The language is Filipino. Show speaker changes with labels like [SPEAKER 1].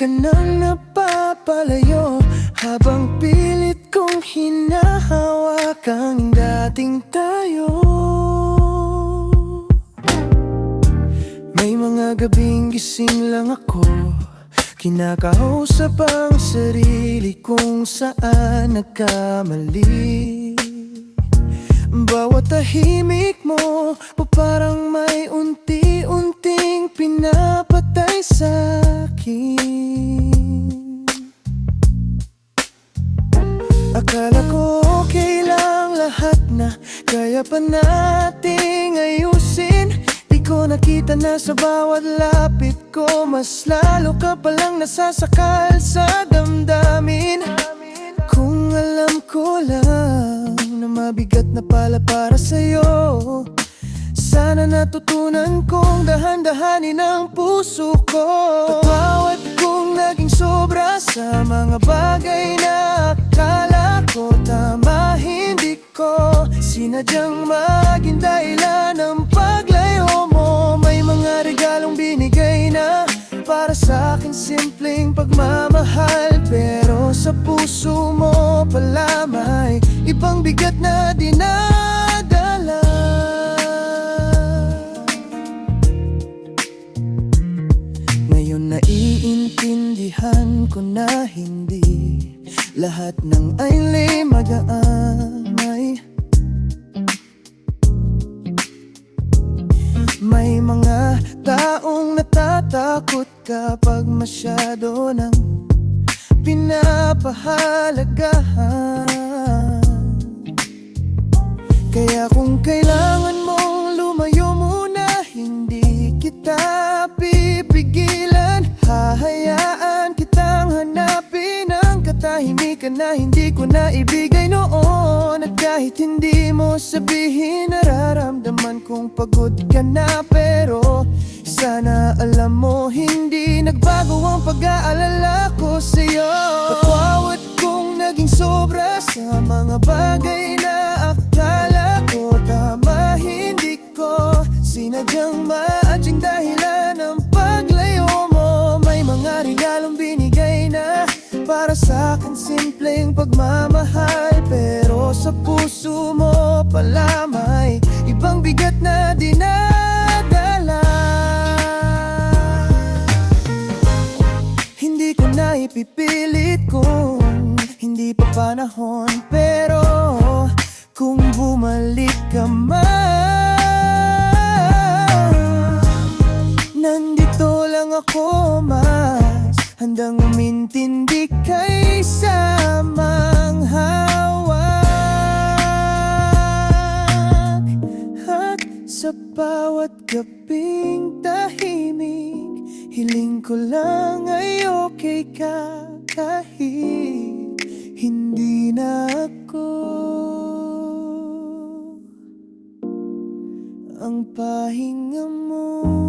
[SPEAKER 1] ka nang napapalayo, habang pilit kong hinahawak ang dating tayo. May mga gabing gising lang ako, kinakausap ang sarili kung saan nagkamali. Bawat tahimik mo, parang may unti-unting pinapatay sa'kin. Akala ko okay lang lahat na kaya pa nating ayusin. Di ko nakita na sa bawat lapit ko, mas lalo ka palang nasasakal sa damdamin. Kung alam ko lang na mabigat na pala para sa'yo, sana natutunan kong dahan-dahanin ang puso ko. Bawat kong naging sobra sa mga bagay na akala ko tama, hindi ko sinadyang maging dahilan ng paglayo mo. May mga regalong binigay na para sa akin simpleng pagmamahal, pero sa puso mo pala may ibang bigat na dinadala. Ngayon naiintindihan ko na hindi lahat ng ay magaan. May mga taong natatakot kapag masyado nang pinapahalagahan. Kaya kung kailangan mong lumayo muna, hindi kita pipigilan. Hahayaan kitang hanapin ang katahimikan na hindi ko naibigay noon. At kahit hindi mo sabihin, nararamdaman kong pagod ka na, pero sana alam mo hindi nagbago ang pag-aalala ko sa'yo. Bawat kong naging sobra sa mga bagay na akala ko tama, hindi ko sinadyang maadyang dahilan ng paglayo mo. May mga regalong binigay na para sa akin simpleng pagmamahal, pero sa puso mo pala may ibang bigat na dinadala. Hindi ko na ipipilit kung hindi pa panahon, pero kung bumalik ka man, nandito lang ako, mas handang umintindi kaysa manghawak. At sa bawat gabing tahimik, hiling ko lang ay okay ka kahit hindi na ako ang pahinga mo.